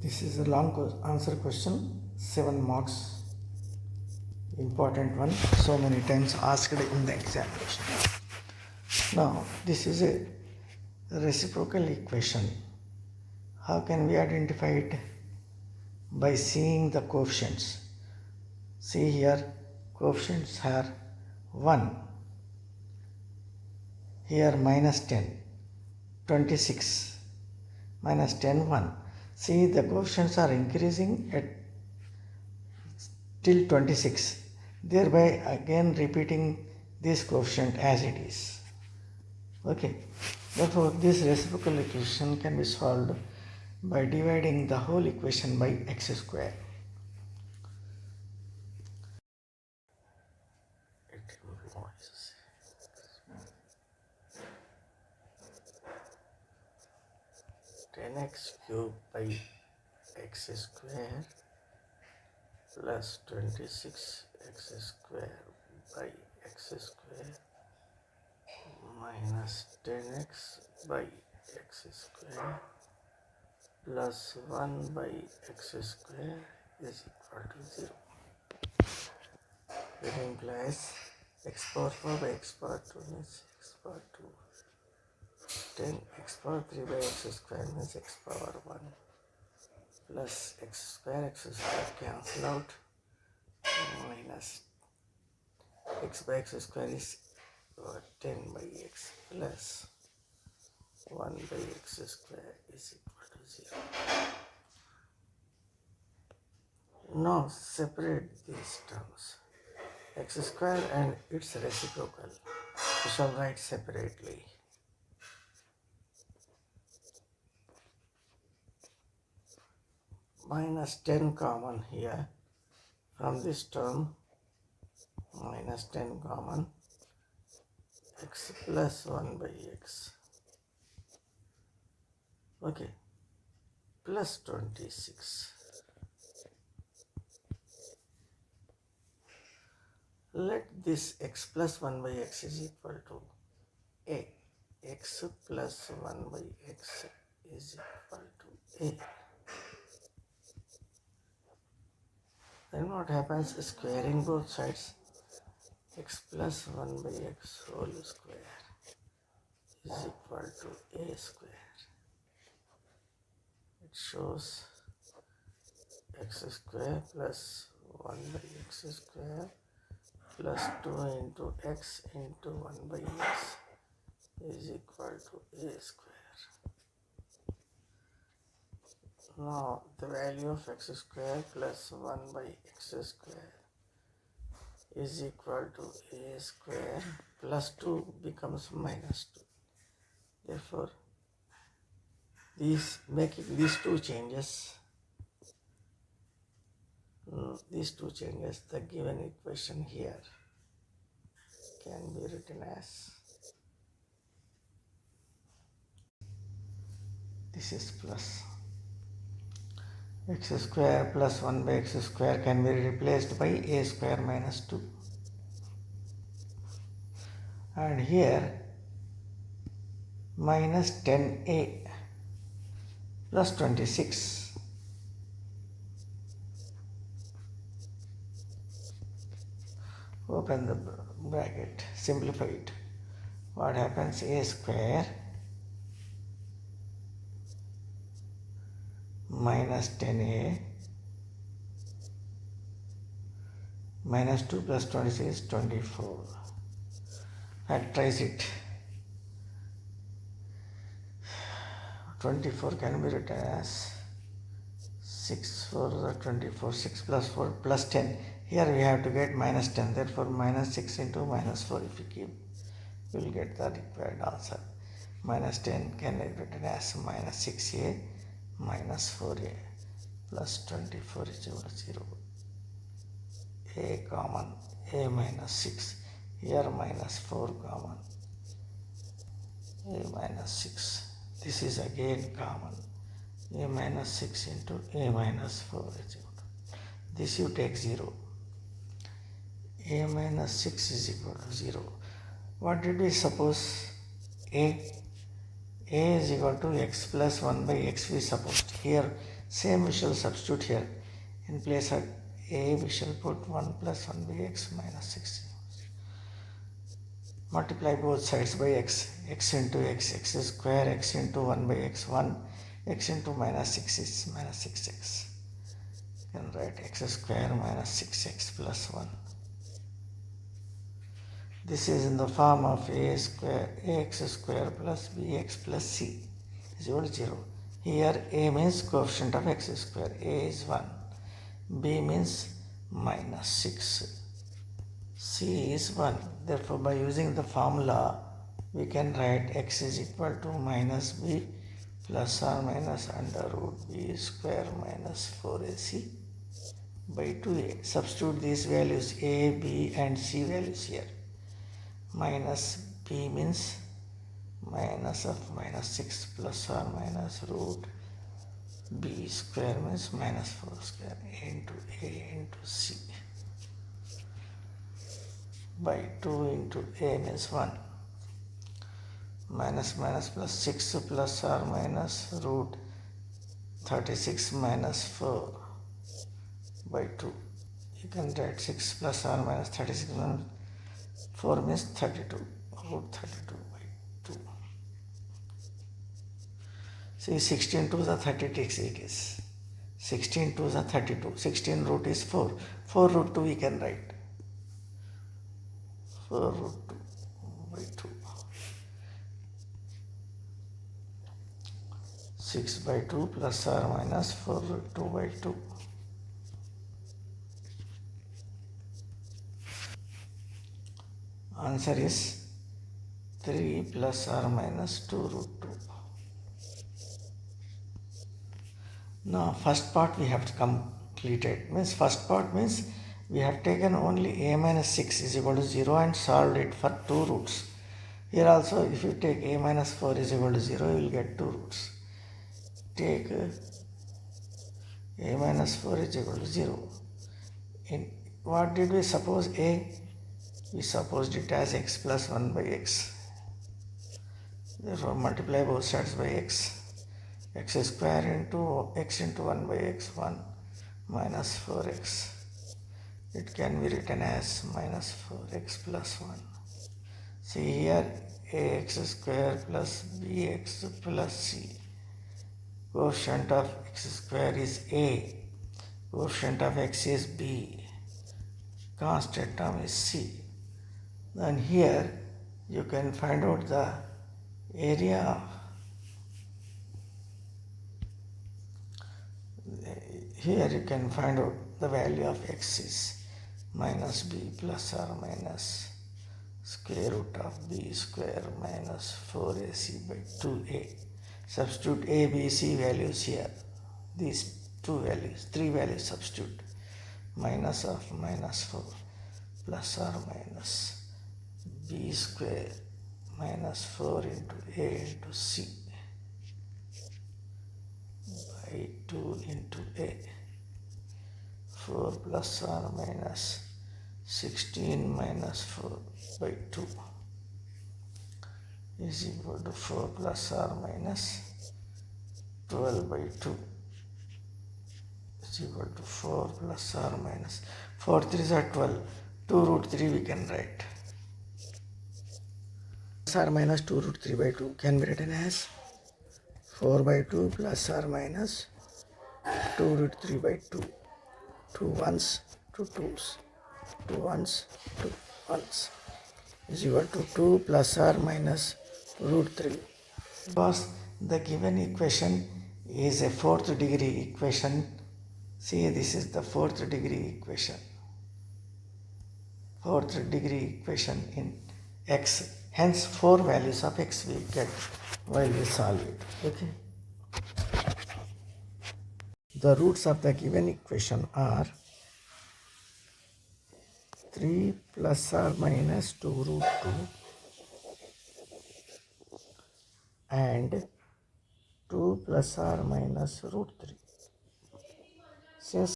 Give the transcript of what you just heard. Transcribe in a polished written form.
This is a long answer question, 7 marks, important one, so many times asked in the examination. Now this is a reciprocal equation. How can we identify it? By seeing the coefficients. See here, coefficients are 1, here minus 10, 26, minus 10, 1. See, the coefficients are increasing at till 26, thereby again repeating this coefficient as it is. Okay, therefore this reciprocal equation can be solved by dividing the whole equation by x square. It implies 10x cube by x square plus 26x square by x square minus 10x by x square plus 1 by x square is equal to 0. It implies x power 4 by x power 2 means x power 2. 10 x power 3 by x square means x power 1 plus x square cancel out, minus x by x square is 10 by x plus 1 by x square is equal to 0. Now separate these terms, x square and its reciprocal. We shall write separately. Minus 10 common here, from this term minus 10 common, x plus 1 by x, okay, plus 26. Let this x plus 1 by x is equal to a. X plus 1 by x is equal to a. Then what happens? Squaring both sides, x plus 1 by x whole square is equal to a square. It shows x square plus 1 by x square plus 2 into x into 1 by x is equal to a square. Now the value of x square plus 1 by x square is equal to a square plus 2 becomes minus 2. Therefore, making these two changes, the given equation here can be written as, this is plus x square plus 1 by x square can be replaced by a square minus 2, and here minus 10a plus 26. Open the bracket, simplify it. What happens? A square minus 10a minus 2 plus 26 is 24. Factorize it. 24 can be written as 6 4 24, 6 plus 4 plus 10. Here we have to get minus 10, therefore minus 6 into minus 4 if you keep, you will get the required answer. Minus 10 can be written as minus 6a minus 4a plus 24 is equal to 0. A common, a minus 6, here minus 4 common, a minus 6. This is again common, a minus 6 into a minus 4 is equal to, this you take 0. A minus 6 is equal to 0. What did we suppose? A is equal to x plus 1 by x we supposed. Here Same we shall substitute here. In place of a we shall put 1 plus 1 by x minus 16. Multiply both sides by x. X into x, x is square, x into 1 by x, 1. X into minus 6 is minus 6x. You can write x square minus 6x plus 1. This is in the form of ax square plus bx plus c is equal to 0. Here a means coefficient of x square, a is 1. B means minus 6. C is 1. Therefore, by using the formula, we can write x is equal to minus b plus or minus under root b square minus 4ac by 2a. Substitute these values a, b and c values here. Minus b means minus of minus 6 plus or minus root b square means minus 4 square into a into c by 2 into a means 1. Minus minus plus 6 plus or minus root 36 minus 4 by 2. You can write 6 plus or minus 36 minus 4 means 32, root 32 by 2. See, 16 to the 36 it is. 16 to the 32. 16 root is 4. 4 root 2 we can write. 4 root 2 by 2. 6 by 2 plus or minus 4 root 2 by 2. Answer is 3 plus or minus 2 root 2. Now first part we have completed. Means first part means we have taken only a minus 6 is equal to 0 and solved it for 2 roots. Here also if you take a minus 4 is equal to 0, you will get 2 roots. Take a minus 4 is equal to 0. In what did we suppose a? We supposed it as x plus 1 by x. Therefore multiply both sides by x. X square into x into 1 by x, 1 minus 4x. It can be written as minus 4x plus 1. See here ax square plus bx plus c. Quotient of x square is a. Quotient of x is b. Constant term is c. Then here you can find out the area. Here you can find out the value of x is minus b plus or minus square root of b square minus 4ac by 2a. Substitute a, b, c values here. These two values, three values substitute. Minus of minus 4 plus or minus b square minus 4 into a into c by 2 into a. 4 plus or minus 16 minus 4 by 2 is equal to 4 plus or minus 12 by 2 is equal to 4 plus or minus 4 3s are 12. 2 root 3 we can write. Plus or minus 2 root 3 by 2 can be written as 4 by 2 plus or minus 2 root 3 by 2. 2 ones, 2 twos, 2 ones, 2 ones is equal to 2 plus or minus root 3. Because the given equation is a fourth degree equation. See, this is the fourth degree equation. Fourth degree equation in x. Hence 4 values of x we get while we solve it. Okay. The roots of the given equation are 3 plus or minus 2 root 2 and 2 plus or minus root 3. Since